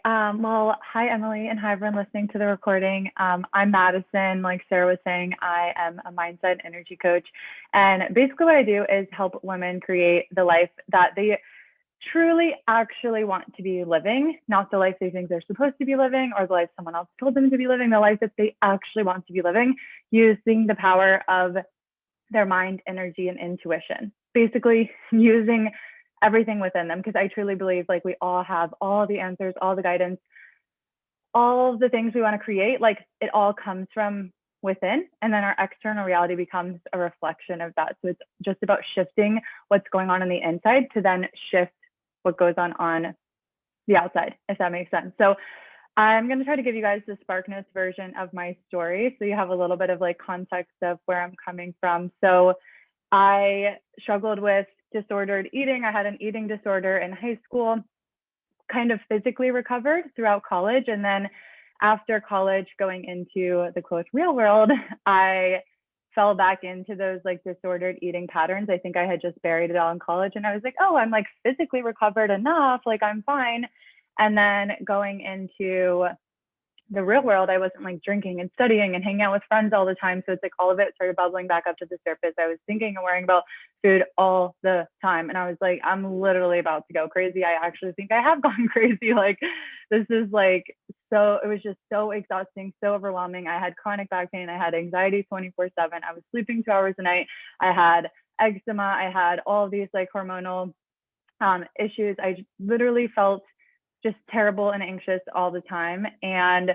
Well, hi, Emily, and hi, everyone listening to the recording. I'm Madison. Like Sarah was saying, I am a mindset and energy coach. And basically, what I do is help women create the life that they truly actually want to be living, not the life they think they're supposed to be living or the life someone else told them to be living, the life that they actually want to be living using the power of their mind, energy, and intuition. Basically, using everything within them, because I truly believe like we all have all the answers, all the guidance, all the things we want to create. Like it all comes from within, and then our external reality becomes a reflection of that. So it's just about shifting what's going on the inside to then shift what goes on the outside, if that makes sense. So I'm going to try to give you guys the Spark Notes version of my story so you have a little bit of like context of where I'm coming from. So I struggled with disordered eating. I had an eating disorder in high school, kind of physically recovered throughout college. And then after college, going into the quote real world, I fell back into those like disordered eating patterns. I think I had just buried it all in college. And I was like, oh, I'm like physically recovered enough. Like I'm fine. And then going into the real world, I wasn't like drinking and studying and hanging out with friends all the time. So it's like all of it started bubbling back up to the surface. I was thinking and worrying about food all the time. And I was like, I'm literally about to go crazy. I actually think I have gone crazy. Like, this is like, so it was just so exhausting, so overwhelming. I had chronic back pain. I had anxiety 24/7. I was sleeping 2 hours a night. I had eczema. I had all of these like hormonal issues. I literally felt just terrible and anxious all the time. And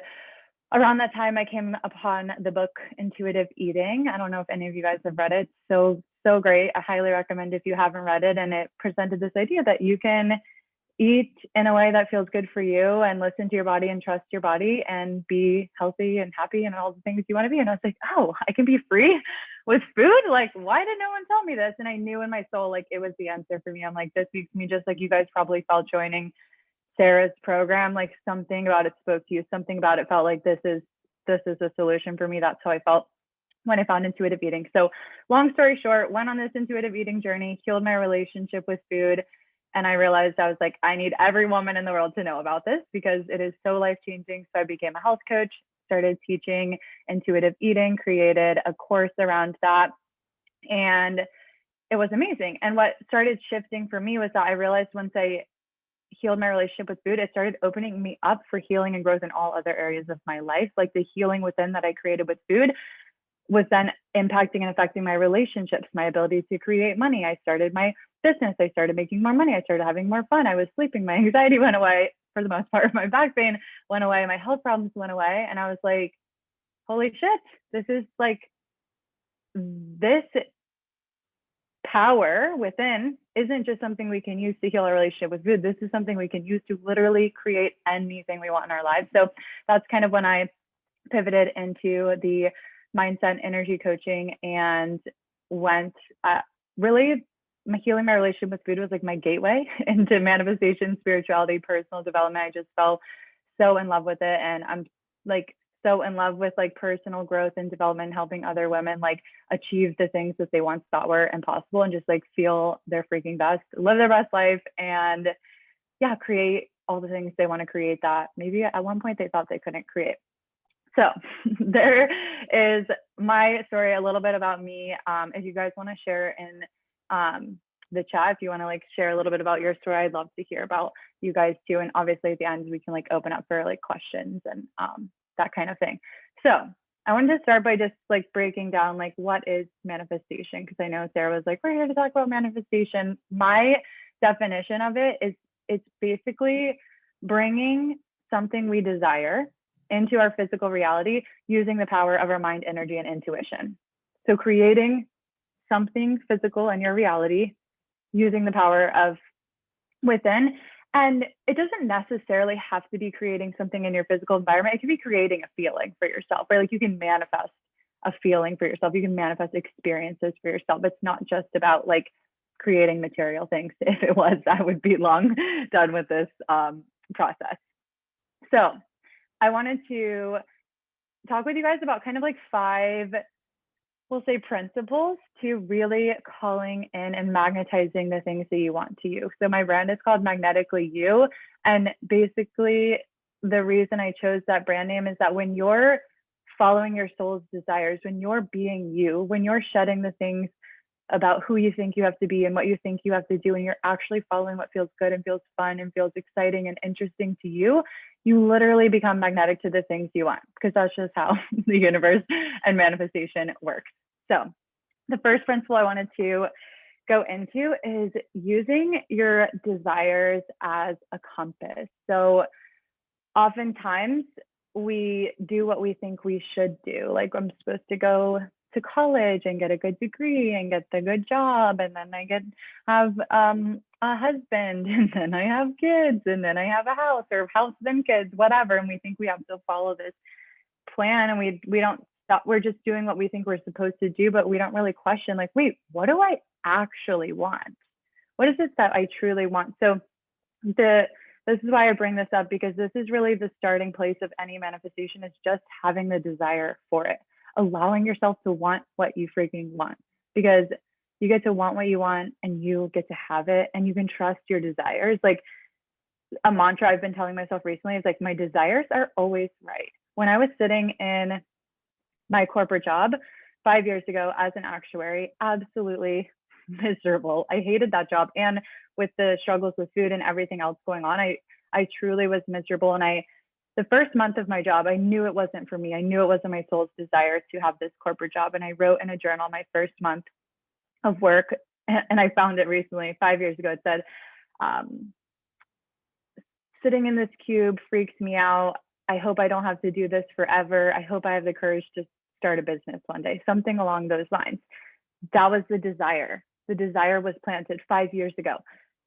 around that time, I came upon the book Intuitive Eating. I don't know if any of you guys have read it. So great. I highly recommend if you haven't read it. And it presented this idea that you can eat in a way that feels good for you and listen to your body and trust your body and be healthy and happy and all the things you want to be. And I was like, oh, I can be free with food? Like, why did no one tell me this? And I knew in my soul, like, it was the answer for me. I'm like, this speaks to me, just like you guys probably felt joining Sarah's program. Like something about it spoke to you, something about it felt like this is a solution for me. That's how I felt when I found intuitive eating. So long story short, went on this intuitive eating journey, healed my relationship with food. And I realized I was like, I need every woman in the world to know about this because it is so life-changing. So I became a health coach, started teaching intuitive eating, created a course around that. And it was amazing. And what started shifting for me was that I realized once I healed my relationship with food, it started opening me up for healing and growth in all other areas of my life. Like the healing within that I created with food was then impacting and affecting my relationships, my ability to create money. I started my business. I started making more money. I started having more fun. I was sleeping. My anxiety went away for the most part. My back pain went away. My health problems went away. And I was like, holy shit, this is like, this power within isn't just something we can use to heal our relationship with food. This is something we can use to literally create anything we want in our lives. So that's kind of when I pivoted into the mindset energy coaching and went really healing my relationship with food was like my gateway into manifestation, spirituality, personal development. I just fell so in love with it. And I'm like so in love with like personal growth and development, helping other women like achieve the things that they once thought were impossible and just like feel their freaking best, live their best life, and yeah, create all the things they want to create that maybe at one point they thought they couldn't create. So there is my story, a little bit about me. If you guys want to share in the chat, if you want to like share a little bit about your story, I'd love to hear about you guys too. And obviously at the end, we can like open up for like questions and that kind of thing. So I wanted to start by just like breaking down like what is manifestation, because I know Sarah was like, we're here to talk about manifestation. My definition of it is it's basically bringing something we desire into our physical reality using the power of our mind, energy, and intuition. So creating something physical in your reality using the power of within. And it doesn't necessarily have to be creating something in your physical environment. It can be creating a feeling for yourself, right? Like you can manifest a feeling for yourself. You can manifest experiences for yourself. It's not just about like creating material things. If it was, I would be long done with this process. So I wanted to talk with you guys about kind of like 5, we'll say, principles to really calling in and magnetizing the things that you want to you. So my brand is called Magnetically You. And basically the reason I chose that brand name is that when you're following your soul's desires, when you're being you, when you're shedding the things about who you think you have to be and what you think you have to do, and you're actually following what feels good and feels fun and feels exciting and interesting to you, you literally become magnetic to the things you want, because that's just how the universe and manifestation works. So the first principle I wanted to go into is using your desires as a compass. So oftentimes we do what we think we should do. Like, I'm supposed to go to college and get a good degree and get the good job, and then I have a husband, and then I have kids, and then I have a house, or house then kids, whatever. And we think we have to follow this plan, and we don't stop. We're just doing what we think we're supposed to do, but we don't really question, like, wait, what do I actually want? What is it that I truly want? So this is why I bring this up, because this is really the starting place of any manifestation, is just having the desire for it, allowing yourself to want what you freaking want, because you get to want what you want and you get to have it, and you can trust your desires. Like, a mantra I've been telling myself recently is like, my desires are always right. When I was sitting in my corporate job 5 years ago as an actuary, absolutely miserable. I hated that job. And with the struggles with food and everything else going on, I truly was miserable. And the first month of my job, I knew it wasn't for me. I knew it wasn't my soul's desire to have this corporate job. And I wrote in a journal my first month of work, and I found it recently, 5 years ago. It said, sitting in this cube freaks me out. I hope I don't have to do this forever. I hope I have the courage to start a business one day, something along those lines. That was the desire. The desire was planted 5 years ago.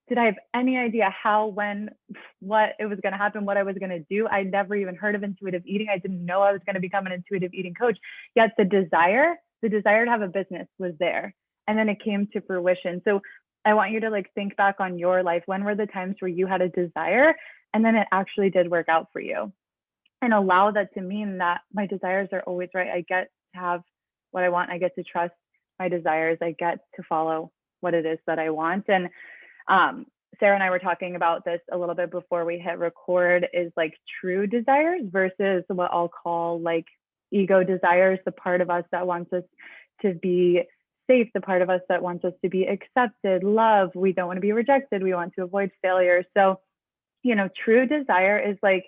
Did I have any idea how, when, what it was going to happen, what I was going to do? I never even heard of intuitive eating. I didn't know I was going to become an intuitive eating coach. Yet the desire to have a business was there. And then it came to fruition. So I want you to like think back on your life. When were the times where you had a desire and then it actually did work out for you? And allow that to mean that my desires are always right. I get to have what I want. I get to trust my desires. I get to follow what it is that I want. And Sarah and I were talking about this a little bit before we hit record, is like true desires versus what I'll call like ego desires, the part of us that wants us to be safe, the part of us that wants us to be accepted, loved. We don't want to be rejected. We want to avoid failure. So, true desire is like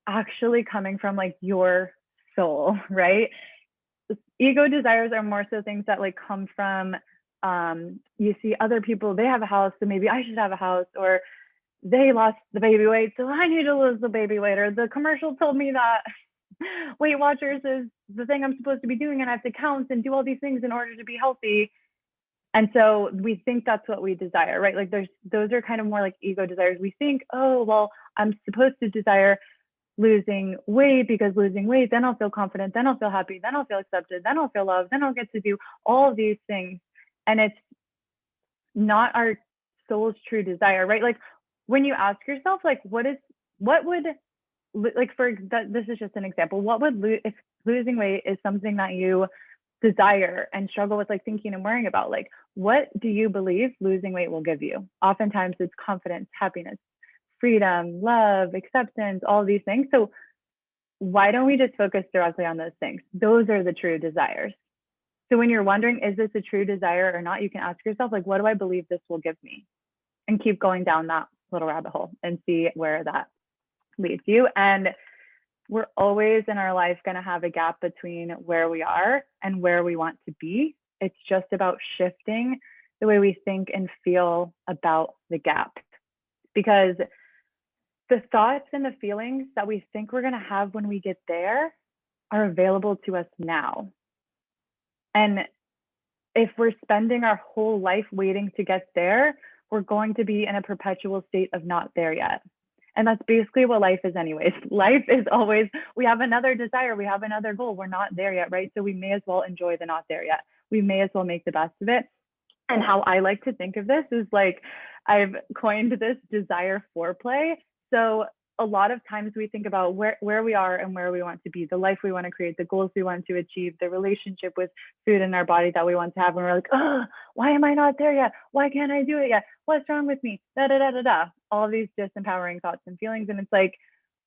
actually coming from like your soul, right? Ego desires are more so things that like come from you see other people, they have a house, so maybe I should have a house, or they lost the baby weight, so I need to lose the baby weight, or the commercial told me that Weight Watchers is the thing I'm supposed to be doing, and I have to count and do all these things in order to be healthy. And so we think that's what we desire, right? Like those are kind of more like ego desires. We think, oh, well, I'm supposed to desire losing weight, because losing weight, then I'll feel confident, then I'll feel happy, then I'll feel accepted, then I'll feel loved, then I'll get to do all of these things. And it's not our soul's true desire, right? Like when you ask yourself, like, this is just an example. If losing weight is something that you desire and struggle with, like thinking and worrying about, like, what do you believe losing weight will give you? Oftentimes it's confidence, happiness, freedom, love, acceptance, all these things. So why don't we just focus directly on those things? Those are the true desires. So when you're wondering, is this a true desire or not, you can ask yourself, like, what do I believe this will give me? And keep going down that little rabbit hole and see where that leads you. And we're always in our life going to have a gap between where we are and where we want to be. It's just about shifting the way we think and feel about the gap. Because the thoughts and the feelings that we think we're going to have when we get there are available to us now. And if we're spending our whole life waiting to get there, we're going to be in a perpetual state of not there yet. And that's basically what life is anyways. Life is always, we have another desire, we have another goal, we're not there yet, right? So we may as well enjoy the not there yet. We may as well make the best of it. And how I like to think of this is like, I've coined this desire foreplay. So a lot of times we think about where we are and where we want to be, the life we want to create, the goals we want to achieve, the relationship with food in our body that we want to have. And we're like, oh, why am I not there yet? Why can't I do it yet? What's wrong with me? Da, da, da, da, da. All of these disempowering thoughts and feelings. And it's like,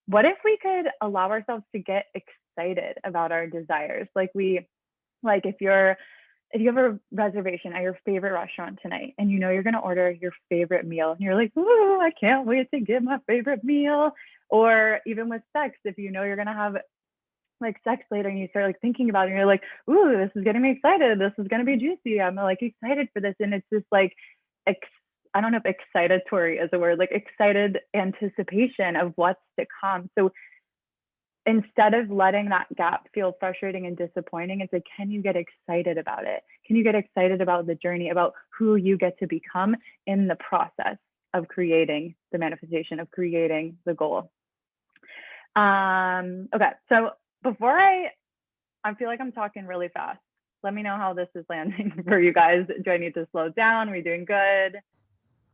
what if we could allow ourselves to get excited about our desires? Like if you have a reservation at your favorite restaurant tonight and you know you're going to order your favorite meal and you're like, ooh, I can't wait to get my favorite meal. Or even with sex, if you know you're going to have like sex later and you start like thinking about it and you're like, ooh, this is getting me excited. This is going to be juicy. I'm like excited for this. And it's just like, I don't know if excitatory is a word, like excited anticipation of what's to come. So instead of letting that gap feel frustrating and disappointing, it's like, can you get excited about it? Can you get excited about the journey, about who you get to become in the process of creating the manifestation, of creating the goal? Okay, so before I feel like I'm talking really fast. Let me know how this is landing for you guys. Do I need to slow down? Are we doing good?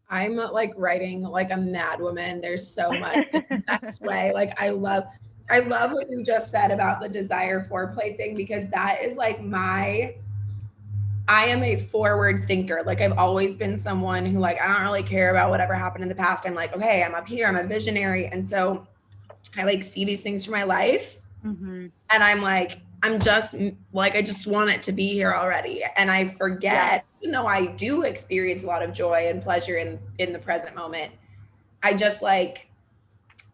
I'm like writing like a mad woman. There's so much in the best way. Like I love what you just said about the desire foreplay thing, because that is like I am a forward thinker. Like I've always been someone who like I don't really care about whatever happened in the past. I'm like, okay, I'm up here, I'm a visionary. And so I like see these things for my life. Mm-hmm. And I'm like, I'm just like, I just want it to be here already. And I forget, even though I do experience a lot of joy and pleasure in the present moment, I just like,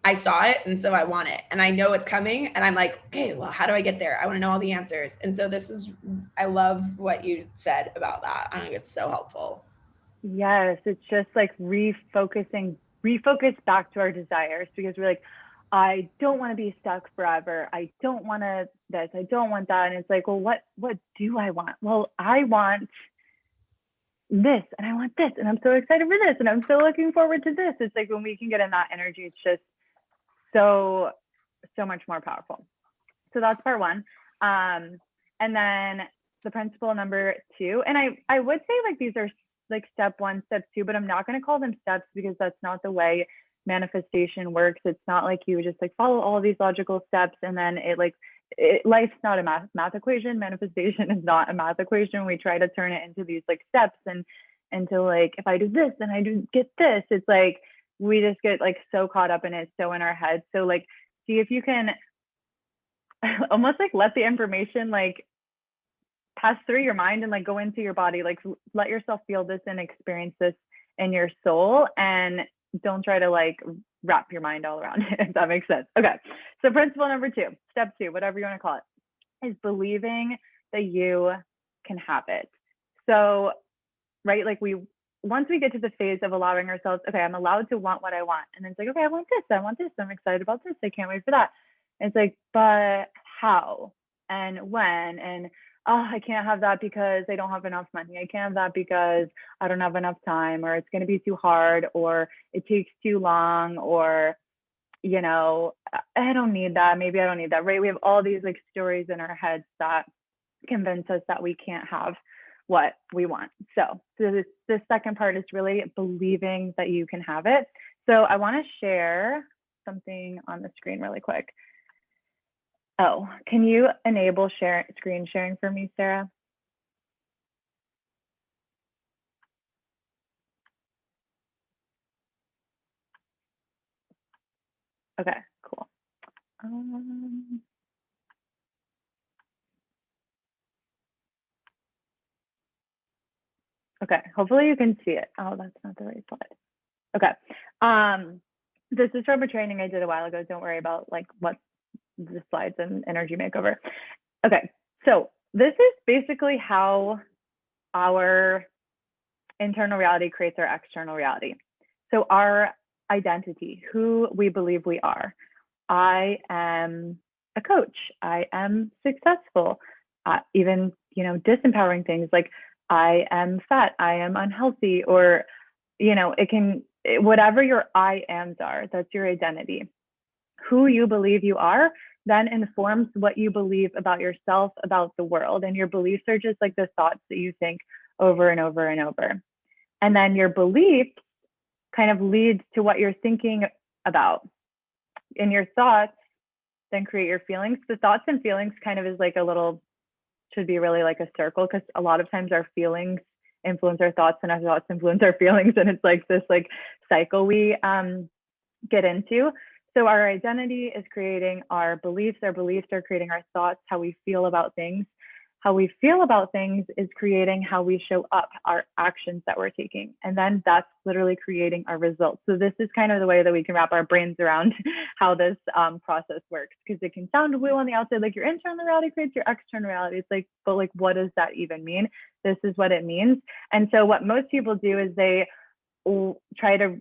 I saw it. And so I want it and I know it's coming. And I'm like, okay, well, how do I get there? I want to know all the answers. And so I love what you said about that. I think it's so helpful. Yes, it's just like refocus back to our desires, because we're like, I don't want to be stuck forever. I don't want to this. I don't want that. And it's like, well, what do I want? Well, I want this and I want this and I'm so excited for this and I'm so looking forward to this. It's like when we can get in that energy, it's just so much more powerful. So that's part one. And then the principle number two, and I would say like these are like step one, step two, but I'm not going to call them steps because that's not the way manifestation works. It's not like you just like follow all of these logical steps and then life's not a math equation. Manifestation is not a math equation. We try to turn it into these like steps and into like, if I do this, then I do get this. It's like, we just get like so caught up in it, so in our heads. So like, see if you can almost like let the information like pass through your mind and like go into your body, like let yourself feel this and experience this in your soul, and don't try to like wrap your mind all around it, if that makes sense. Okay, so principle number two, step two, whatever you want to call it, is believing that you can have it. So right, like once we get to the phase of allowing ourselves, okay, I'm allowed to want what I want, and then it's like, okay, I want this, I'm excited about this, I can't wait for that. And it's like, but how and when? And oh, I can't have that because I don't have enough money. I can't have that because I don't have enough time, or it's going to be too hard, or it takes too long, or, you know, I don't need that. Maybe I don't need that, right? We have all these like stories in our heads that convince us that we can't have what we want. So this second part is really believing that you can have it. So I want to share something on the screen really quick. Oh, can you enable screen sharing for me, Sarah? Okay, cool. Okay, hopefully you can see it. Oh, that's not the right slide. Okay. This is from a training I did a while ago. Don't worry about like what the slides and energy makeover. Okay, so this is basically how our internal reality creates our external reality. So our identity, who we believe we are. I am a coach. I am successful. Even, you know, disempowering things like I am fat, I am unhealthy, or, you know, whatever your I ams are, that's your identity. Who you believe you are then informs what you believe about yourself, about the world. And your beliefs are just like the thoughts that you think over and over and over. And then your beliefs kind of leads to what you're thinking about. And your thoughts then create your feelings. The thoughts and feelings kind of is like should be really like a circle, because a lot of times our feelings influence our thoughts and our thoughts influence our feelings. And it's like this like cycle we get into. So our identity is creating our beliefs are creating our thoughts, how we feel about things. How we feel about things is creating how we show up, our actions that we're taking. And then that's literally creating our results. So this is kind of the way that we can wrap our brains around how this process works, because it can sound woo on the outside, like your internal reality creates your external reality. It's like, but like, what does that even mean? This is what it means. And so what most people do is they try to,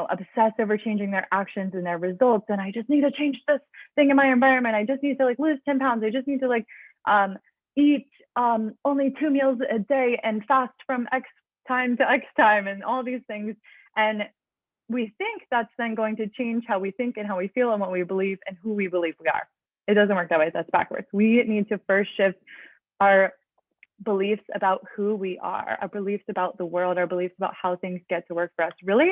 obsess over changing their actions and their results. And I just need to change this thing in my environment. I just need to like lose 10 pounds. I just need to like eat only 2 meals a day and fast from X time to X time and all these things. And we think that's then going to change how we think and how we feel and what we believe and who we believe we are. It doesn't work that way. That's backwards. We need to first shift our beliefs about who we are, our beliefs about the world, our beliefs about how things get to work for us. Really,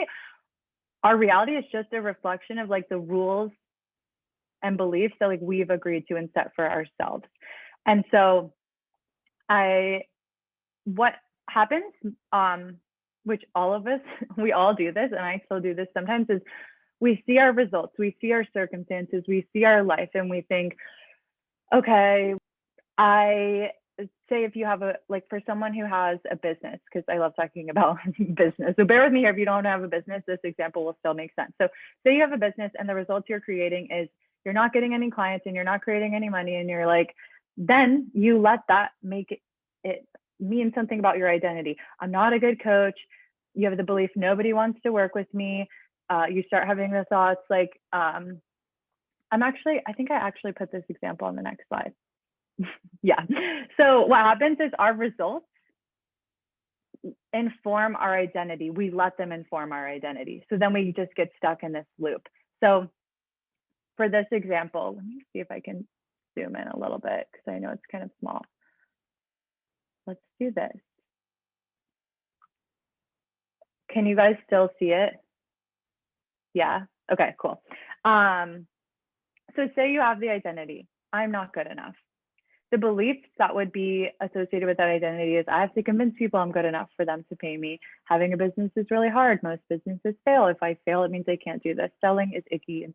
our reality is just a reflection of like the rules and beliefs that like we've agreed to and set for ourselves. And so what happens, which all of us, we all do this, and I still do this sometimes, is we see our results, we see our circumstances, we see our life, and we think, okay, I say if you have for someone who has a business, because I love talking about business. So bear with me here. If you don't have a business, this example will still make sense. So say you have a business and the results you're creating is you're not getting any clients and you're not creating any money. And you're like, then you let that make it mean something about your identity. I'm not a good coach. You have the belief nobody wants to work with me. You start having the thoughts like, I think I actually put this example on the next slide. Yeah. So what happens is our results inform our identity. We let them inform our identity. So then we just get stuck in this loop. So for this example, let me see if I can zoom in a little bit because I know it's kind of small. Let's do this. Can you guys still see it? Yeah. Okay, cool. So say you have the identity, I'm not good enough. The beliefs that would be associated with that identity is I have to convince people I'm good enough for them to pay me. Having a business is really hard. Most businesses fail. If I fail, it means I can't do this. Selling is icky and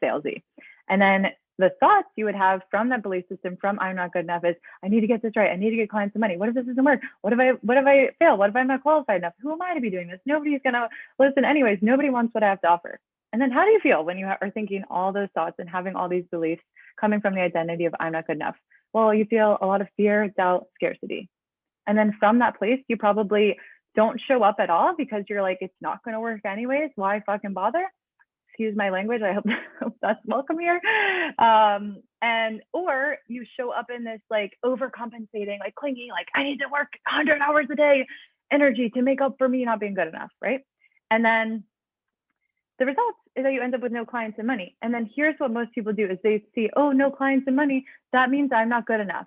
salesy. And then the thoughts you would have from that belief system, from I'm not good enough, is I need to get this right. I need to get clients some money. What if this doesn't work? What if I fail? What if I'm not qualified enough? Who am I to be doing this? Nobody's gonna listen anyways. Nobody wants what I have to offer. And then how do you feel when you are thinking all those thoughts and having all these beliefs coming from the identity of I'm not good enough? Well, you feel a lot of fear, doubt, scarcity. And then from that place, you probably don't show up at all because you're like, it's not going to work anyways. Why fucking bother? Excuse my language. I hope that's welcome here. Or you show up in this like overcompensating, like clingy, like I need to work 100 hours a day energy to make up for me not being good enough, right? And then the result is that you end up with no clients and money. And then here's what most people do is they see, oh, no clients and money. That means I'm not good enough.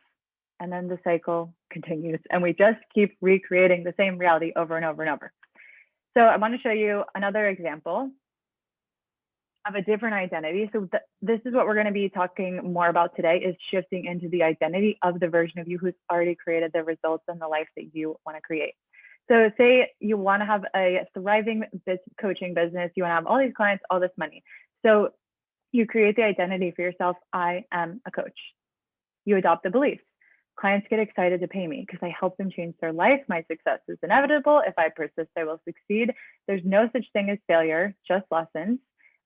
And then the cycle continues and we just keep recreating the same reality over and over and over. So I want to show you another example of a different identity. So this is what we're going to be talking more about today, is shifting into the identity of the version of you who's already created the results and the life that you want to create. So say you want to have a thriving coaching business, you want to have all these clients, all this money. So you create the identity for yourself, I am a coach. You adopt the beliefs. Clients get excited to pay me because I help them change their life. My success is inevitable. If I persist, I will succeed. There's no such thing as failure, just lessons.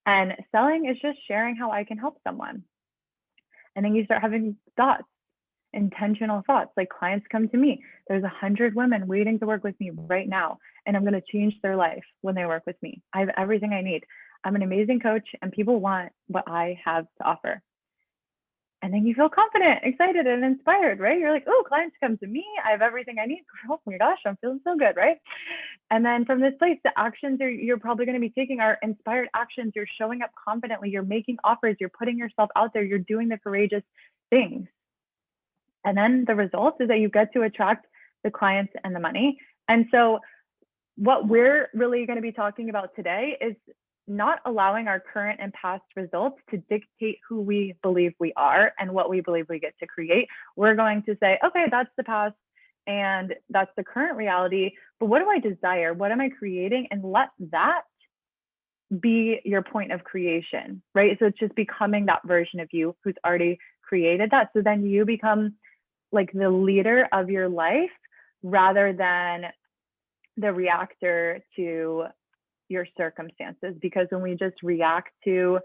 And selling is just sharing how I can help someone. And then you start having thoughts, intentional thoughts, like clients come to me. There's 100 women waiting to work with me right now, and I'm going to change their life when they work with me. I have everything I need. I'm an amazing coach, and people want what I have to offer. And then you feel confident, excited, and inspired, right? You're like, oh, clients come to me. I have everything I need. Oh my gosh, I'm feeling so good, right? And then from this place, the actions you're probably going to be taking are inspired actions. You're showing up confidently. You're making offers. You're putting yourself out there. You're doing the courageous things. And then the result is that you get to attract the clients and the money. And so what we're really going to be talking about today is not allowing our current and past results to dictate who we believe we are and what we believe we get to create. We're going to say, okay, that's the past and that's the current reality, but what do I desire? What am I creating? And let that be your point of creation, right? So it's just becoming that version of you who's already created that. So then you become like the leader of your life rather than the reactor to your circumstances. Because when we just react to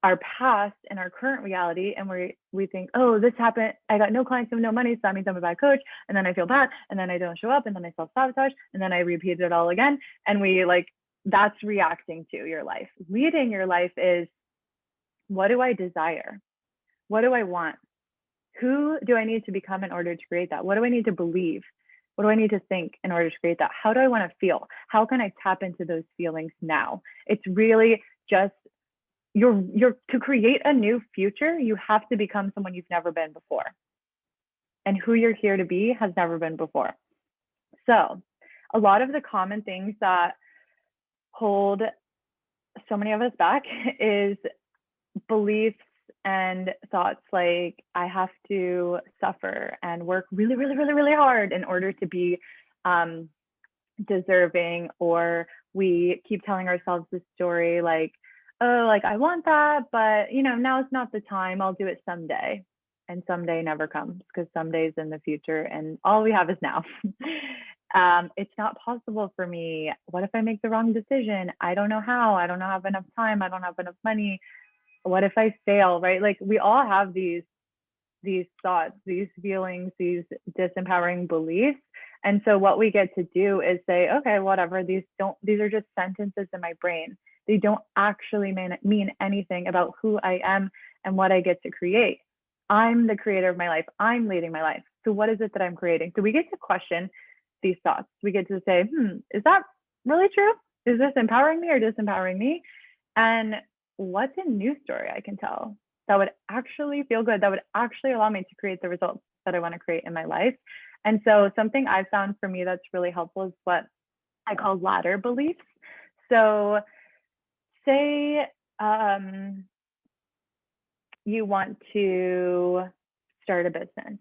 our past and our current reality, and we think, oh, this happened, I got no clients and no money, so that means I'm a bad coach, and then I feel bad, and then I don't show up, and then I self-sabotage, and then I repeat it all again. And we like, that's reacting to your life. Leading your life is, what do I desire? What do I want? Who do I need to become in order to create that? What do I need to believe? What do I need to think in order to create that? How do I want to feel? How can I tap into those feelings now? It's really just you're to create a new future, you have to become someone you've never been before. And who you're here to be has never been before. So a lot of the common things that hold so many of us back is beliefs and thoughts like, I have to suffer and work really, really, really, really hard in order to be deserving. Or we keep telling ourselves this story like, oh, like I want that, but you know, now it's not the time. I'll do it someday. And someday never comes because someday's in the future and all we have is now. It's not possible for me. What if I make the wrong decision? I don't know how. I don't have enough time. I don't have enough money. What if I fail, right? Like we all have these thoughts, these feelings, these disempowering beliefs. And so what we get to do is say, okay, whatever, these are just sentences in my brain. They don't actually mean anything about who I am and what I get to create. I'm the creator of my life. I'm leading my life. So what is it that I'm creating? So we get to question these thoughts. We get to say, is that really true? Is this empowering me or disempowering me? And what's a new story I can tell that would actually feel good, that would actually allow me to create the results that I want to create in my life? And so something I've found for me that's really helpful is what I call ladder beliefs. So say you want to start a business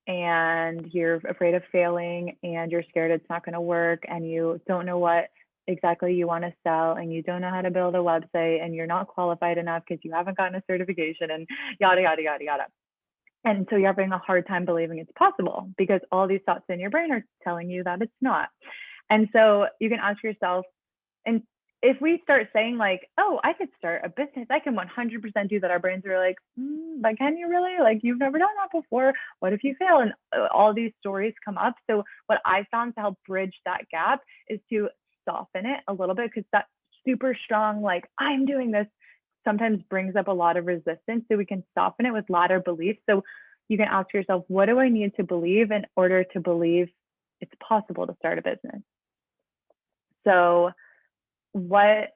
and you're afraid of failing and you're scared it's not going to work and you don't know what exactly you want to sell and you don't know how to build a website and you're not qualified enough because you haven't gotten a certification and yada, yada, yada, yada. And so you're having a hard time believing it's possible because all these thoughts in your brain are telling you that it's not. And so you can ask yourself, and if we start saying like, oh, I could start a business, I can 100% do that. Our brains are like, but can you really? Like, you've never done that before. What if you fail? And all these stories come up. So what I found to help bridge that gap is to soften it a little bit, because that super strong, like, I'm doing this, sometimes brings up a lot of resistance. So we can soften it with ladder beliefs. So you can ask yourself, what do I need to believe in order to believe it's possible to start a business? So what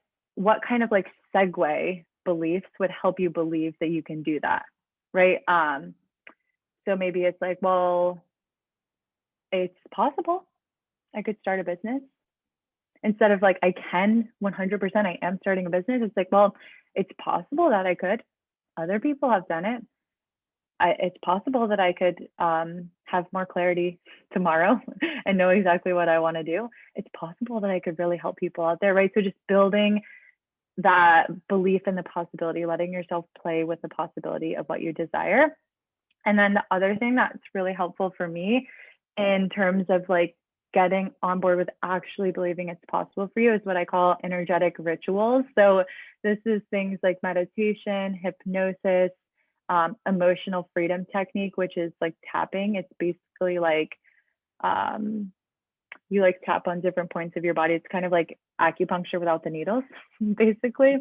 kind of like segue beliefs would help you believe that you can do that, right? So maybe it's like, well, it's possible I could start a business. Instead of like, I can 100%, I am starting a business. It's like, well, it's possible that I could. Other people have done it. It's possible that I could have more clarity tomorrow and know exactly what I want to do. It's possible that I could really help people out there, right? So just building that belief in the possibility, letting yourself play with the possibility of what you desire. And then the other thing that's really helpful for me in terms of like getting on board with actually believing it's possible for you is what I call energetic rituals. So this is things like meditation, hypnosis, emotional freedom technique, which is like tapping. It's basically like you like tap on different points of your body. It's kind of like acupuncture without the needles, basically.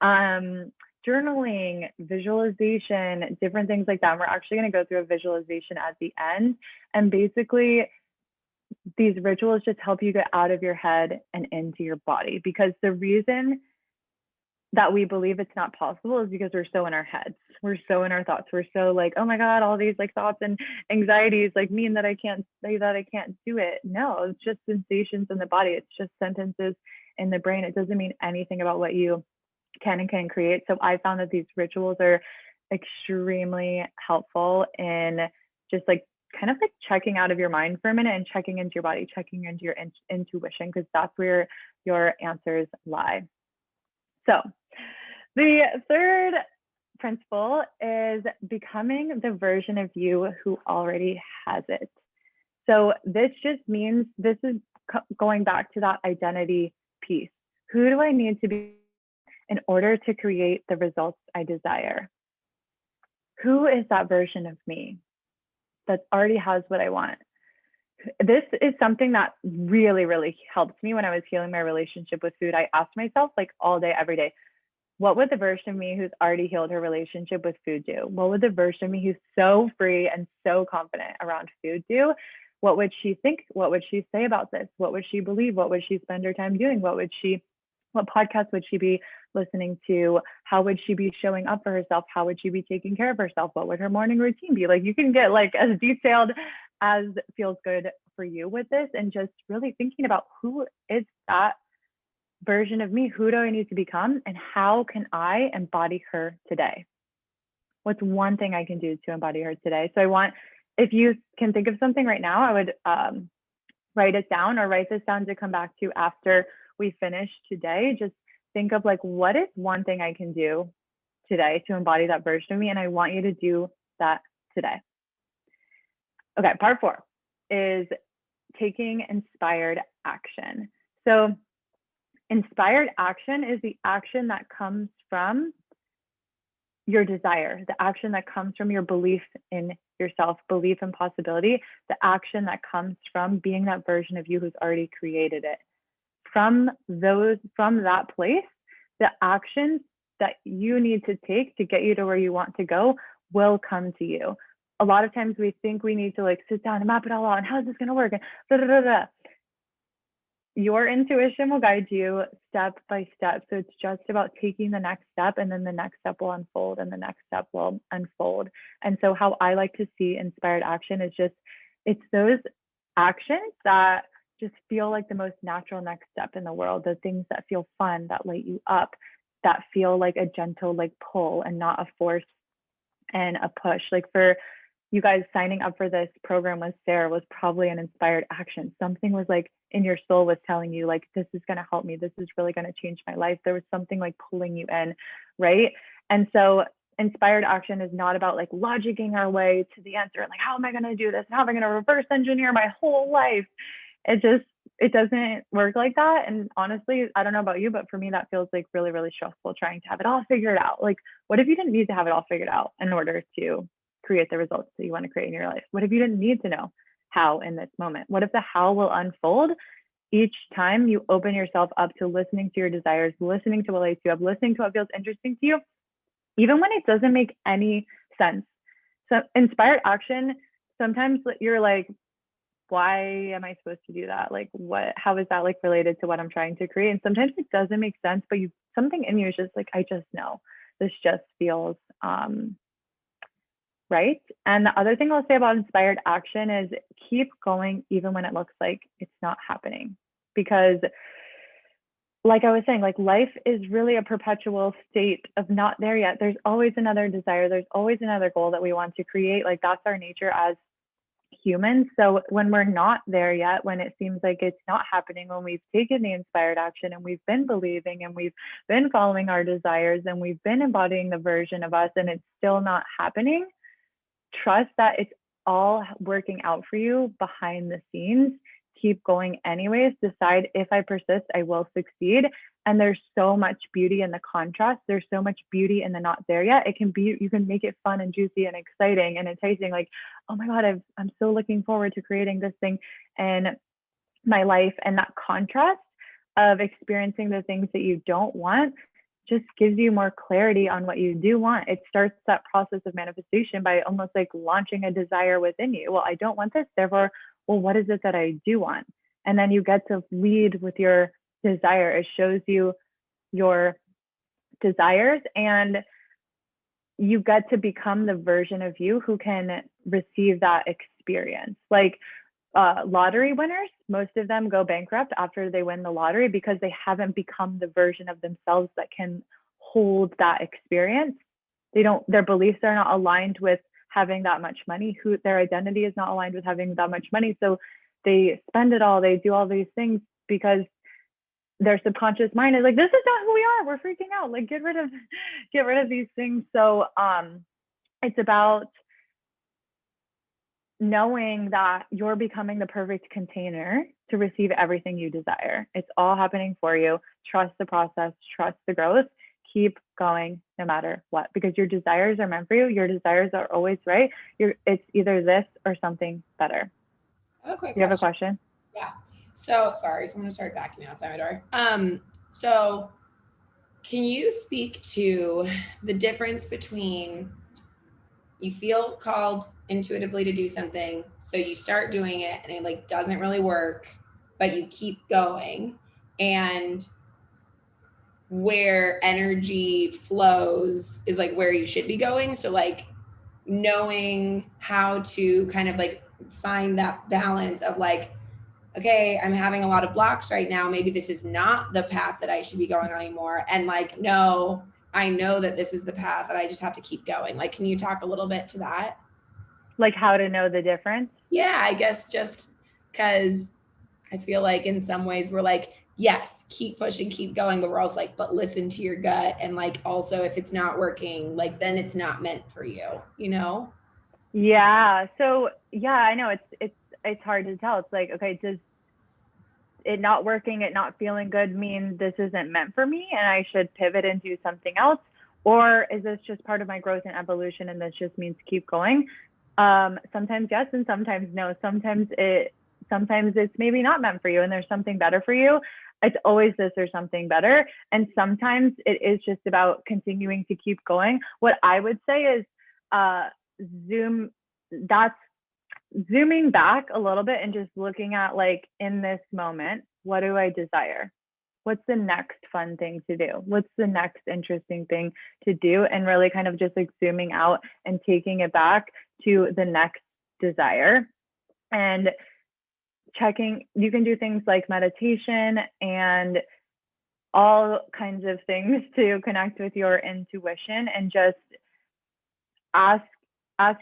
Journaling, visualization, different things like that. And we're actually going to go through a visualization at the end. And basically, these rituals just help you get out of your head and into your body, because the reason that we believe it's not possible is because we're so in our heads. We're so in our thoughts. We're so like, oh my God, all these like thoughts and anxieties like mean that I can't say that I can't do it. No, it's just sensations in the body. It's just sentences in the brain. It doesn't mean anything about what you can and can create. So I found that these rituals are extremely helpful in just like kind of like checking out of your mind for a minute and checking into your body, checking into your intuition, because that's where your answers lie. So the third principle is becoming the version of you who already has it. So this just means, this is going back to that identity piece. Who do I need to be in order to create the results I desire? Who is that version of me that already has what I want? This is something that really, really helped me when I was healing my relationship with food. I asked myself, like, all day, every day, what would the version of me who's already healed her relationship with food do? What would the version of me who's so free and so confident around food do? What would she think? What would she say about this? What would she believe? What would she spend her time doing? What podcast would she be listening to? How would she be showing up for herself? How would she be taking care of herself? What would her morning routine be? Like, you can get like as detailed as feels good for you with this, and just really thinking about, who is that version of me? Who do I need to become? And how can I embody her today? What's one thing I can do to embody her today? So I want, if you can think of something right now, I would write it down, or write this down to come back to after we finish today. Just think of, like, what is one thing I can do today to embody that version of me? And I want you to do that today. Okay, part 4 is taking inspired action. So inspired action is the action that comes from your desire, the action that comes from your belief in yourself, belief in possibility, the action that comes from being that version of you who's already created it. From that place, the actions that you need to take to get you to where you want to go will come to you. A lot of times we think we need to like sit down and map it all out, and how is this going to work? And da, da, da, da. Your intuition will guide you step by step. So it's just about taking the next step, and then the next step will unfold, and the next step will unfold. And so how I like to see inspired action is just, it's those actions that just feel like the most natural next step in the world, the things that feel fun, that light you up, that feel like a gentle like pull and not a force and a push. Like for you guys, signing up for this program with Sarah was probably an inspired action. Something was like in your soul was telling you, like, this is going to help me. This is really going to change my life. There was something like pulling you in, right? And so inspired action is not about like logicking our way to the answer and like, how am I going to do this? How am I going to reverse engineer my whole life? It doesn't work like that. And honestly, I don't know about you, but for me, that feels like really, really stressful, trying to have it all figured out. Like, what if you didn't need to have it all figured out in order to create the results that you want to create in your life? What if you didn't need to know how in this moment? What if the how will unfold each time you open yourself up to listening to your desires, listening to what lights you up, listening to what feels interesting to you, even when it doesn't make any sense? So inspired action, sometimes you're like, why am I supposed to do that? Like, how is that like related to what I'm trying to create? And sometimes it doesn't make sense, but something in you is just like, I just know this just feels right. And the other thing I'll say about inspired action is keep going even when it looks like it's not happening. Because like I was saying, like life is really a perpetual state of not there yet. There's always another desire. There's always another goal that we want to create. Like that's our nature as humans. So when we're not there yet, when it seems like it's not happening, when we've taken the inspired action and we've been believing and we've been following our desires and we've been embodying the version of us and it's still not happening, trust that it's all working out for you behind the scenes. Keep going anyways. Decide, if I persist, I will succeed. And there's so much beauty in the contrast. There's so much beauty in the not there yet. It can be, you can make it fun and juicy and exciting and enticing. Like, oh my God, I'm so looking forward to creating this thing in my life. And that contrast of experiencing the things that you don't want just gives you more clarity on what you do want. It starts that process of manifestation by almost like launching a desire within you. Well, I don't want this, therefore, well, what is it that I do want? And then you get to lead with your desire. It shows you your desires and you get to become the version of you who can receive that experience. Like lottery winners, most of them go bankrupt after they win the lottery because they haven't become the version of themselves that can hold that experience. Their beliefs are not aligned with having that much money, who their identity is not aligned with having that much money. So they spend it all, they do all these things because their subconscious mind is like, this is not who we are. We're freaking out. Like, get rid of these things. So it's about knowing that you're becoming the perfect container to receive everything you desire. It's all happening for you. Trust the process, trust the growth, keep going no matter what, because your desires are meant for you. Your desires are always right. It's either this or something better. I have a quick You have a question? Yeah. So sorry, someone started vacuuming outside my door. So can you speak to the difference between you feel called intuitively to do something, so you start doing it and it like doesn't really work, but you keep going, and where energy flows is like where you should be going. So like knowing how to kind of like find that balance of like, okay, I'm having a lot of blocks right now. Maybe this is not the path that I should be going on anymore. And like, no, I know that this is the path and I just have to keep going. Like, can you talk a little bit to that? Like how to know the difference? Yeah, I guess just because I feel like in some ways we're like, yes, keep pushing, keep going. But we're also like, but listen to your gut. And like, also if it's not working, like then it's not meant for you, you know? Yeah. So yeah, I know it's hard to tell. It's like, okay, does it not working, it not feeling good mean this isn't meant for me and I should pivot and do something else? Or is this just part of my growth and evolution and this just means keep going? Sometimes yes and sometimes no. Sometimes it's maybe not meant for you and there's something better for you. It's always this or something better. And sometimes it is just about continuing to keep going. What I would say is that's zooming back a little bit and just looking at like in this moment, what do I desire? What's the next fun thing to do? What's the next interesting thing to do? And really kind of just like zooming out and taking it back to the next desire and checking. You can do things like meditation and all kinds of things to connect with your intuition and just ask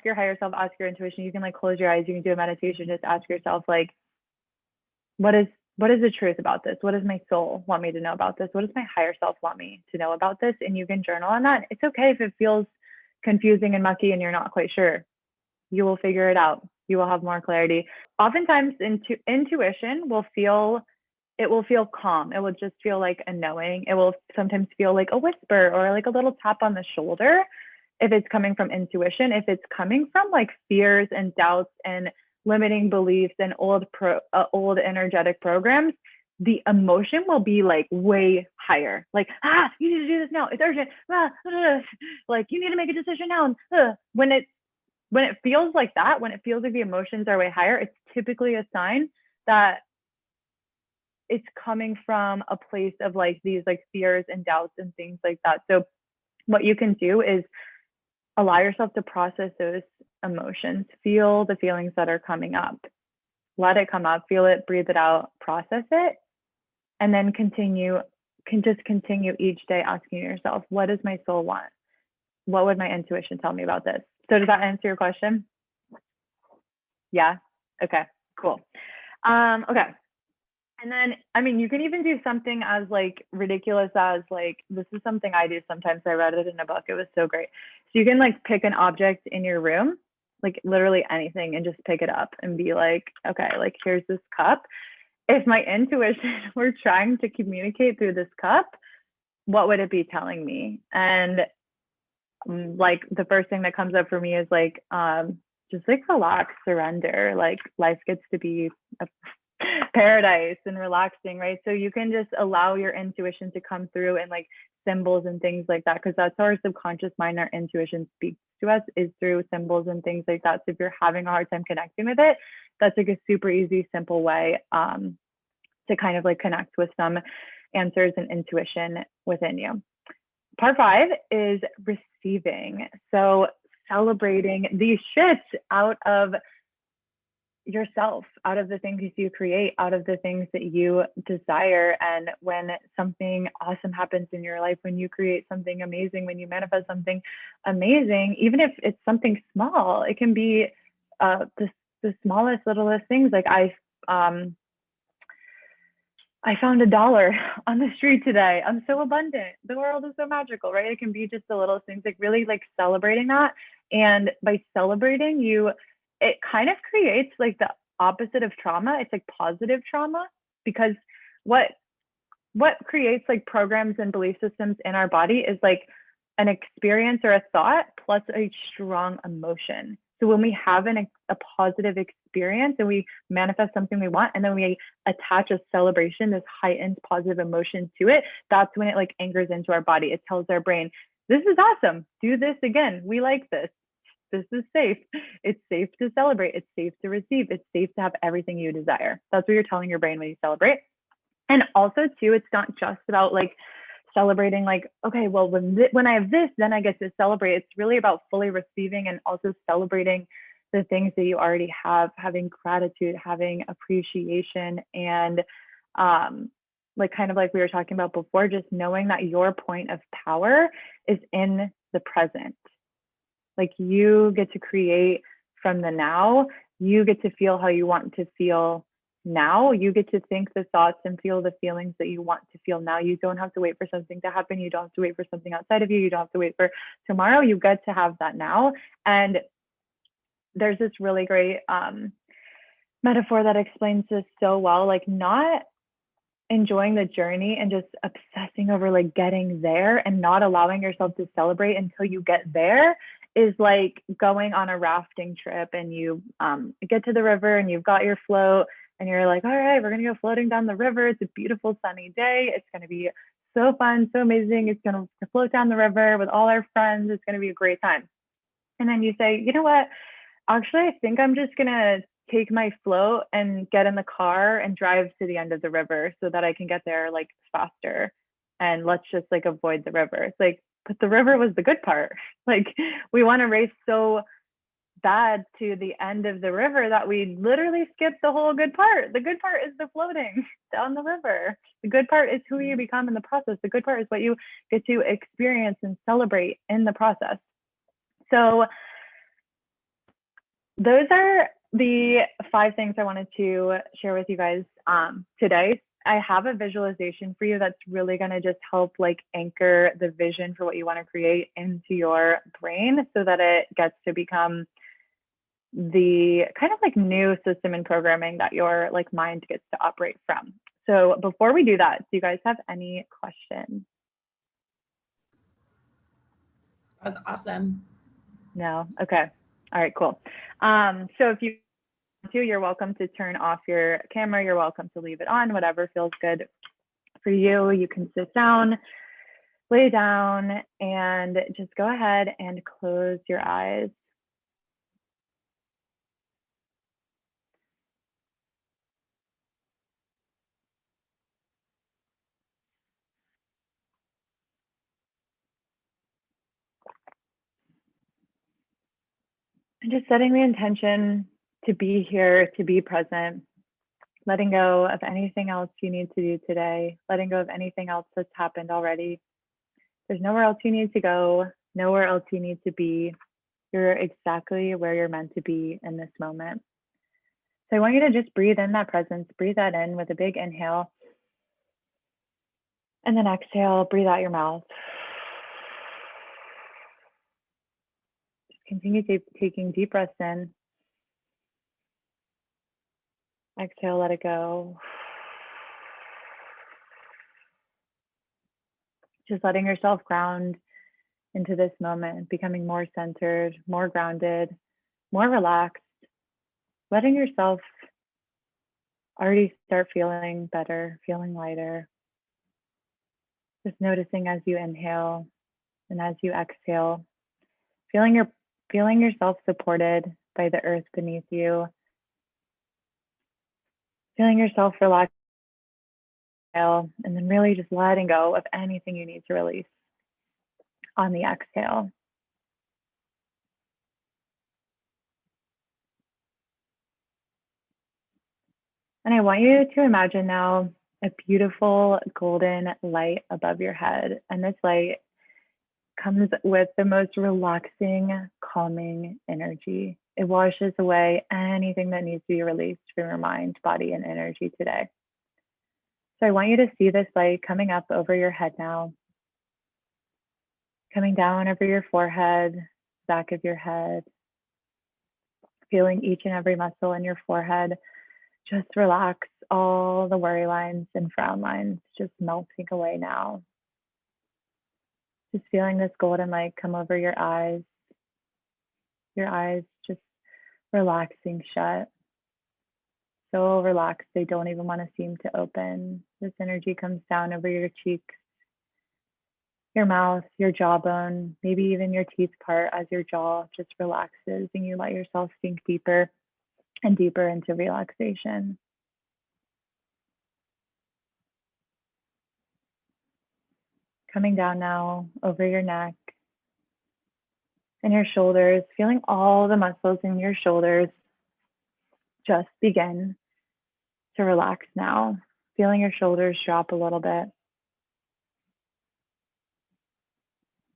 your higher self, ask your intuition. You can like close your eyes, you can do a meditation, just ask yourself like, what is the truth about this? What does my soul want me to know about this? What does my higher self want me to know about this? And you can journal on that. It's okay if it feels confusing and mucky and you're not quite sure. You will figure it out. You will have more clarity. Oftentimes intuition will feel calm. It will just feel like a knowing. It will sometimes feel like a whisper or like a little tap on the shoulder if it's coming from intuition. If it's coming from like fears and doubts and limiting beliefs and old energetic programs, the emotion will be like way higher. Like, you need to do this now. It's urgent. Like you need to make a decision now. When it feels like that, when it feels like the emotions are way higher, it's typically a sign that it's coming from a place of like these like fears and doubts and things like that. So what you can do is allow yourself to process those emotions, feel the feelings that are coming up, let it come up, feel it, breathe it out, process it, and then continue each day asking yourself, what does my soul want? What would my intuition tell me about this? So does that answer your question? Yeah. Okay, cool. Okay. And then, I mean, you can even do something as like ridiculous as like, this is something I do sometimes. I read it in a book. It was so great. So you can like pick an object in your room, like literally anything, and just pick it up and be like, okay, like here's this cup. If my intuition were trying to communicate through this cup, what would it be telling me? And like the first thing that comes up for me is like, just like relax, surrender. Like life gets to be a paradise and relaxing, right? So you can just allow your intuition to come through and like symbols and things like that, because that's how our subconscious mind, our intuition speaks to us, is through symbols and things like that. So if you're having a hard time connecting with it, that's like a super easy, simple way to kind of like connect with some answers and intuition within you. Part 5 is receiving. So celebrating the shit out of yourself, out of the things you create, out of the things that you desire. And when something awesome happens in your life, when you create something amazing, when you manifest something amazing, even if it's something small, it can be the smallest, littlest things. Like I found $1 on the street today. I'm so abundant. The world is so magical, right? It can be just the little things, like really like celebrating that. And by celebrating, it kind of creates like the opposite of trauma. It's like positive trauma, because what creates like programs and belief systems in our body is like an experience or a thought plus a strong emotion. So when we have a positive experience and we manifest something we want, and then we attach a celebration, this heightened positive emotion to it, that's when it like anchors into our body. It tells our brain, this is awesome. Do this again. We like this. This is safe. It's safe to celebrate. It's safe to receive. It's safe to have everything you desire. That's what you're telling your brain when you celebrate. And also too, it's not just about like celebrating like, okay, well, when I have this, then I get to celebrate. It's really about fully receiving and also celebrating the things that you already have, having gratitude, having appreciation, and like kind of like we were talking about before, just knowing that your point of power is in the present. Like you get to create from the now. You get to feel how you want to feel now. You get to think the thoughts and feel the feelings that you want to feel now. You don't have to wait for something to happen. You don't have to wait for something outside of you. You don't have to wait for tomorrow. You get to have that now. And there's this really great metaphor that explains this so well, like not enjoying the journey and just obsessing over like getting there and not allowing yourself to celebrate until you get there is like going on a rafting trip, and you get to the river and you've got your float and you're like, all right, we're going to go floating down the river. It's a beautiful sunny day. It's going to be so fun, so amazing. It's going to float down the river with all our friends. It's going to be a great time. And then you say, you know what? Actually, I think I'm just going to take my float and get in the car and drive to the end of the river so that I can get there like faster. And let's just like avoid the river. It's like, but the river was the good part. Like we want to race so bad to the end of the river that we literally skip the whole good part. The good part is the floating down the river. The good part is who you become in the process. The good part is what you get to experience and celebrate in the process. So those are the 5 things I wanted to share with you guys today. I have a visualization for you that's really going to just help like anchor the vision for what you want to create into your brain so that it gets to become the kind of like new system and programming that your like mind gets to operate from. So before we do that, do you guys have any questions? That was awesome. No? Okay. All right, cool. So if you're welcome to turn off your camera. You're welcome to leave it on, whatever feels good for you. You can sit down, lay down, and just go ahead and close your eyes. And just setting the intention to be here, to be present, letting go of anything else you need to do today, letting go of anything else that's happened already. There's nowhere else you need to go, nowhere else you need to be. You're exactly where you're meant to be in this moment. So I want you to just breathe in that presence, breathe that in with a big inhale. And then exhale, breathe out your mouth. Just continue taking deep breaths in. Exhale, let it go. Just letting yourself ground into this moment, becoming more centered, more grounded, more relaxed, letting yourself already start feeling better, feeling lighter. Just noticing as you inhale and as you exhale, feeling yourself supported by the earth beneath you, feeling yourself relax, and then really just letting go of anything you need to release on the exhale. And I want you to imagine now a beautiful golden light above your head. And this light comes with the most relaxing, calming energy. It washes away anything that needs to be released from your mind, body, and energy today. So I want you to see this light coming up over your head now, coming down over your forehead, back of your head, feeling each and every muscle in your forehead. Just relax, all the worry lines and frown lines just melting away now. Just feeling this golden light come over your eyes just relaxing shut. So relaxed, they don't even want to seem to open. This energy comes down over your cheeks, your mouth, your jawbone, maybe even your teeth part as your jaw just relaxes and you let yourself sink deeper and deeper into relaxation. Coming down now over your neck and your shoulders, feeling all the muscles in your shoulders just begin to relax now. Feeling your shoulders drop a little bit.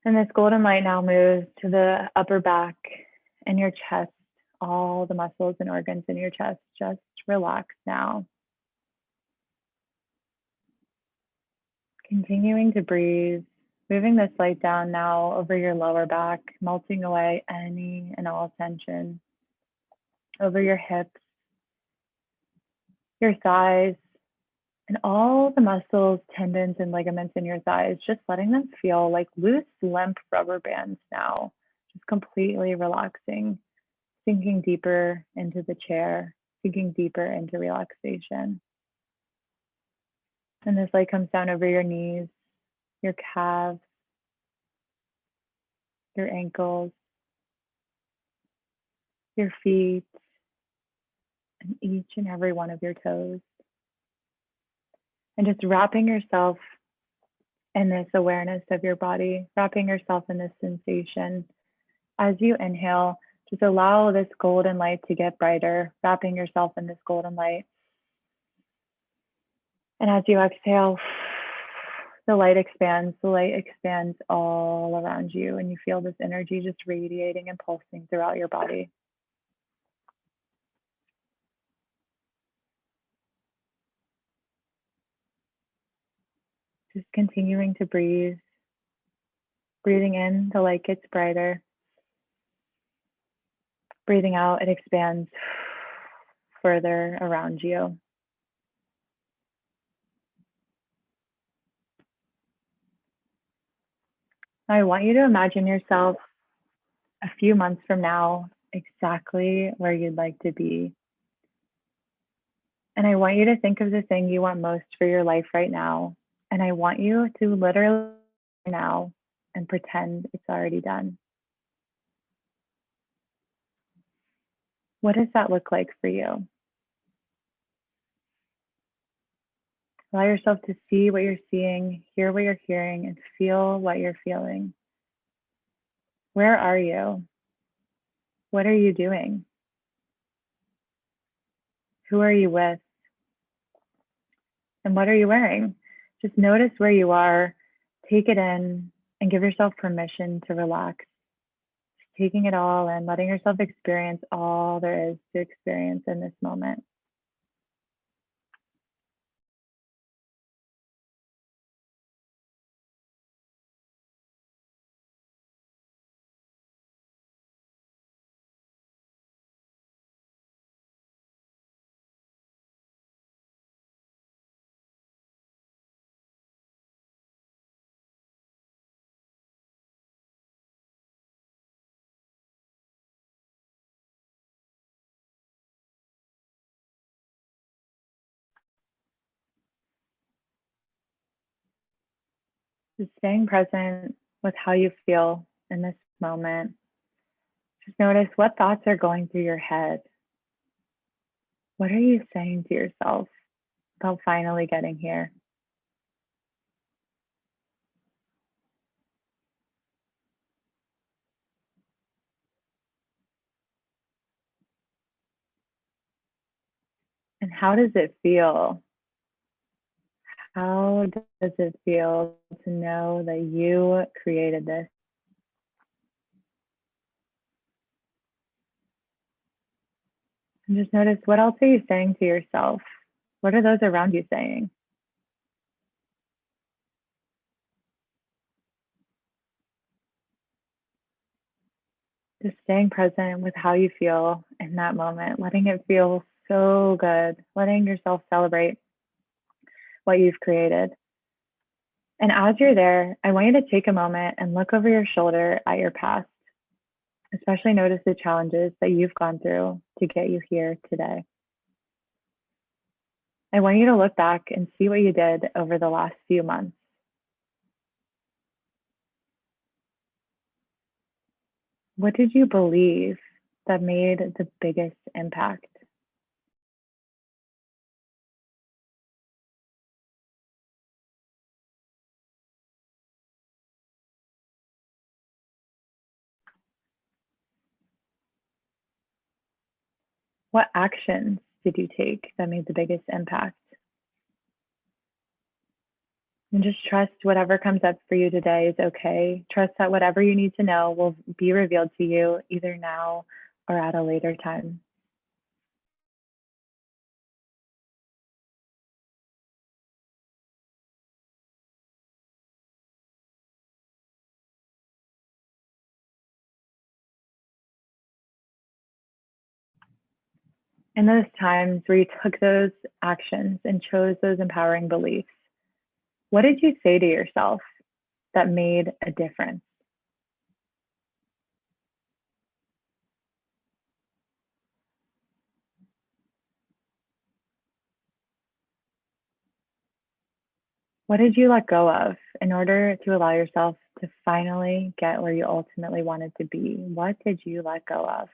And this golden light now moves to the upper back and your chest, all the muscles and organs in your chest. Just relax now. Continuing to breathe, moving this light down now over your lower back, melting away any and all tension over your hips, your thighs, and all the muscles, tendons, and ligaments in your thighs, just letting them feel like loose, limp rubber bands now, just completely relaxing, sinking deeper into the chair, sinking deeper into relaxation. And this light comes down over your knees, your calves, your ankles, your feet, and each and every one of your toes. And just wrapping yourself in this awareness of your body, wrapping yourself in this sensation. As you inhale, just allow this golden light to get brighter, wrapping yourself in this golden light. And as you exhale, the light expands all around you, and you feel this energy just radiating and pulsing throughout your body. Just continuing to breathe. Breathing in, the light gets brighter. Breathing out, it expands further around you. I want you to imagine yourself a few months from now, exactly where you'd like to be. And I want you to think of the thing you want most for your life right now. And I want you to literally now and pretend it's already done. What does that look like for you? Allow yourself to see what you're seeing, hear what you're hearing, and feel what you're feeling. Where are you? What are you doing? Who are you with? And what are you wearing? Just notice where you are, take it in, and give yourself permission to relax. Taking it all in, letting yourself experience all there is to experience in this moment. Just staying present with how you feel in this moment. Just notice what thoughts are going through your head. What are you saying to yourself about finally getting here? And how does it feel? How does it feel to know that you created this? And just notice, what else are you saying to yourself? What are those around you saying? Just staying present with how you feel in that moment, letting it feel so good, letting yourself celebrate what you've created. And as you're there, I want you to take a moment and look over your shoulder at your past, especially notice the challenges that you've gone through to get you here today. I want you to look back and see what you did over the last few months. What did you believe that made the biggest impact? What actions did you take that made the biggest impact? And just trust whatever comes up for you today is okay. Trust that whatever you need to know will be revealed to you either now or at a later time. In those times where you took those actions and chose those empowering beliefs, what did you say to yourself that made a difference? What did you let go of in order to allow yourself to finally get where you ultimately wanted to be? What did you let go of?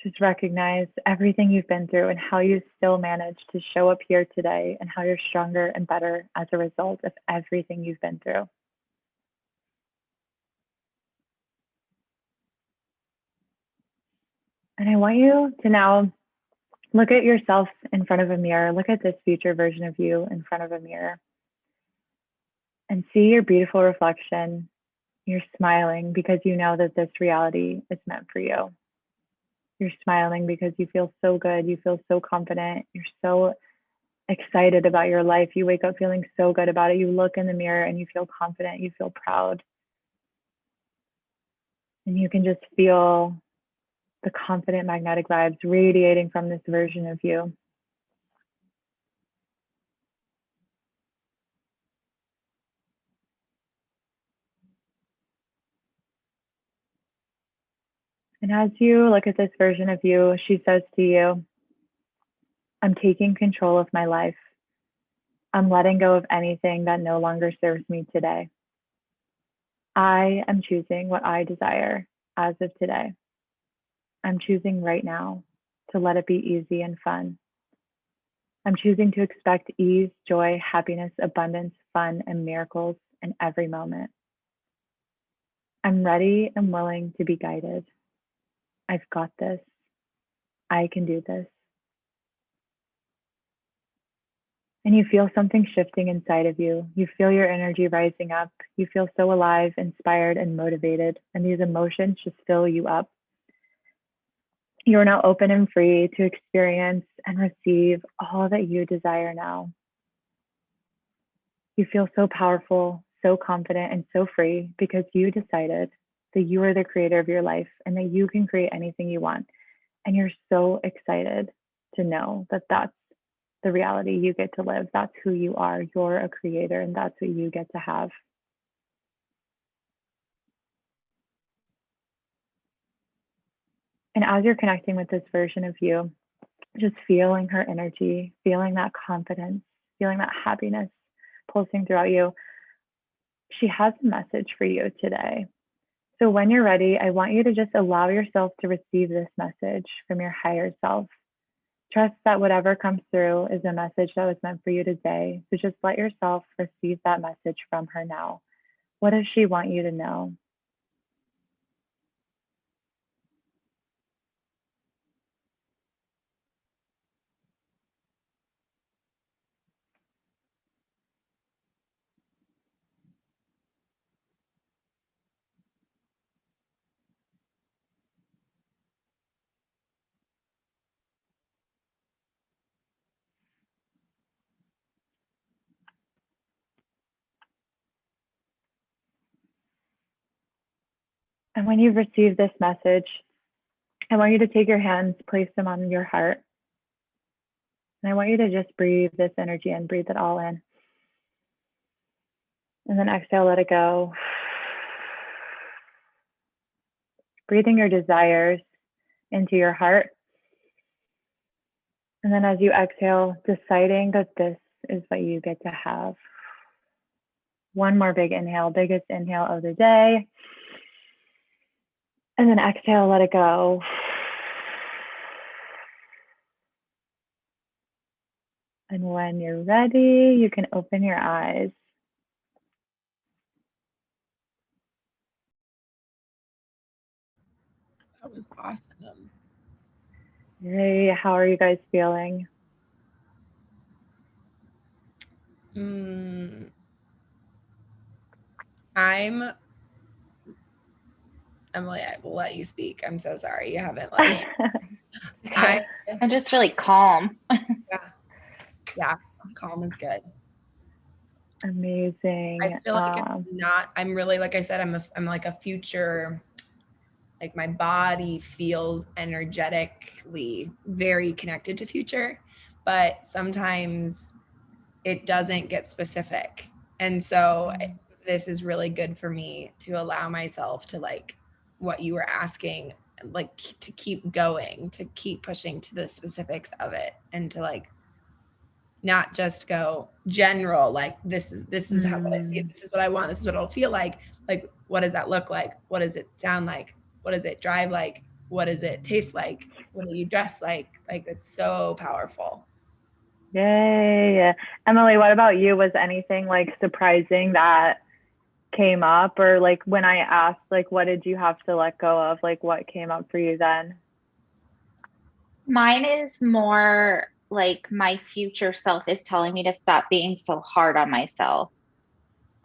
Just recognize everything you've been through and how you still managed to show up here today and how you're stronger and better as a result of everything you've been through. And I want you to now look at yourself in front of a mirror, look at this future version of you in front of a mirror, and see your beautiful reflection. You're smiling because you know that this reality is meant for you. You're smiling because you feel so good. You feel so confident. You're so excited about your life. You wake up feeling so good about it. You look in the mirror and you feel confident. You feel proud. And you can just feel the confident magnetic vibes radiating from this version of you. And as you look at this version of you, she says to you, I'm taking control of my life. I'm letting go of anything that no longer serves me today. I am choosing what I desire as of today. I'm choosing right now to let it be easy and fun. I'm choosing to expect ease, joy, happiness, abundance, fun, and miracles in every moment. I'm ready and willing to be guided. I've got this. I can do this. And you feel something shifting inside of you. You feel your energy rising up. You feel so alive, inspired, and motivated. And these emotions just fill you up. You are now open and free to experience and receive all that you desire now. You feel so powerful, so confident, and so free because you decided that you are the creator of your life and that you can create anything you want. And you're so excited to know that that's the reality you get to live. That's who you are. You're a creator, and that's what you get to have. And as you're connecting with this version of you, just feeling her energy, feeling that confidence, feeling that happiness pulsing throughout you, she has a message for you today. So when you're ready, I want you to just allow yourself to receive this message from your higher self. Trust that whatever comes through is a message that was meant for you today. So just let yourself receive that message from her now. What does she want you to know? And when you've received this message, I want you to take your hands, place them on your heart. And I want you to just breathe this energy in, breathe it all in. And then exhale, let it go. Breathing your desires into your heart. And then as you exhale, deciding that this is what you get to have. One more big inhale, biggest inhale of the day. And then exhale, let it go. And when you're ready, you can open your eyes. That was awesome. Hey, how are you guys feeling? I'm Emily, I will let you speak. I'm so sorry. You haven't like Okay. I'm just really calm. Yeah. Calm is good. Amazing. I feel like I'm really, like I said, I'm like a future, like my body feels energetically very connected to future, but sometimes it doesn't get specific. And so this is really good for me to allow myself to, like what you were asking, like to keep going, to keep pushing to the specifics of it, and to like not just go general, like this is how this is what I want, this is what it'll feel like what does that look like, what does it sound like, what does it drive like, what does it taste like, what do you dress like it's so powerful. Yay. Emily, what about you? Was anything like surprising that came up, or like when I asked like what did you have to let go of, like what came up for you then? Mine is more like my future self is telling me to stop being so hard on myself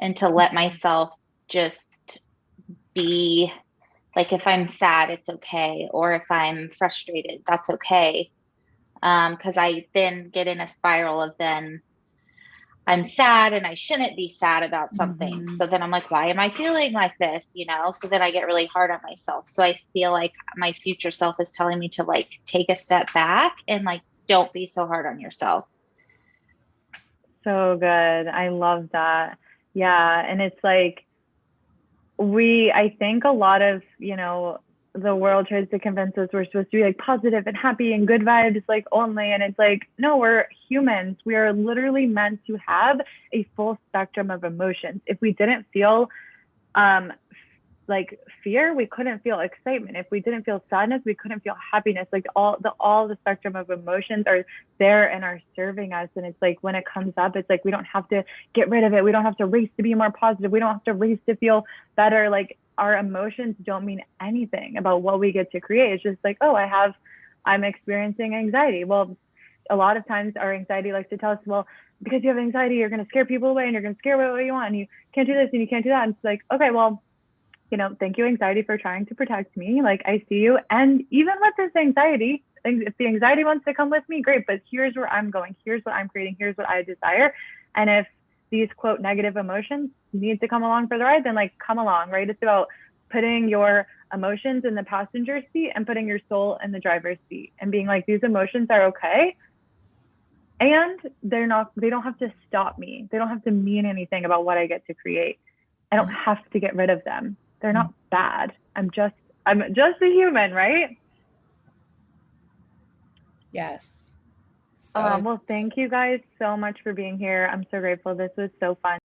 and to let myself just be, like, if I'm sad, it's okay. Or if I'm frustrated, that's okay. Because I then get in a spiral of then I'm sad and I shouldn't be sad about something. So then I'm like, why am I feeling like this? So then I get really hard on myself. So I feel like my future self is telling me to like take a step back and like, don't be so hard on yourself. So good. I love that. Yeah. And it's like, I think a lot of, the world tries to convince us we're supposed to be like positive and happy and good vibes, like only. And it's like, no, we're humans. We are literally meant to have a full spectrum of emotions. If we didn't feel like fear, we couldn't feel excitement. If we didn't feel sadness, we couldn't feel happiness. Like all the spectrum of emotions are there and are serving us. And it's like when it comes up, it's like we don't have to get rid of it. We don't have to race to be more positive. We don't have to race to feel better. Like our emotions don't mean anything about what we get to create. It's just like, oh, I'm experiencing anxiety. Well, a lot of times our anxiety likes to tell us, well, because you have anxiety, you're going to scare people away and you're going to scare away what you want. And you can't do this and you can't do that. And it's like, okay, well, thank you, anxiety, for trying to protect me. Like, I see you. And even with this anxiety, if the anxiety wants to come with me, great. But here's where I'm going. Here's what I'm creating. Here's what I desire. And if these, quote, negative emotions need to come along for the ride, then like come along, right? It's about putting your emotions in the passenger seat and putting your soul in the driver's seat and being like, these emotions are okay. And they don't have to stop me. They don't have to mean anything about what I get to create. I don't have to get rid of them. They're not bad. I'm just a human, right? Yes. Well, thank you guys so much for being here. I'm so grateful. This was so fun.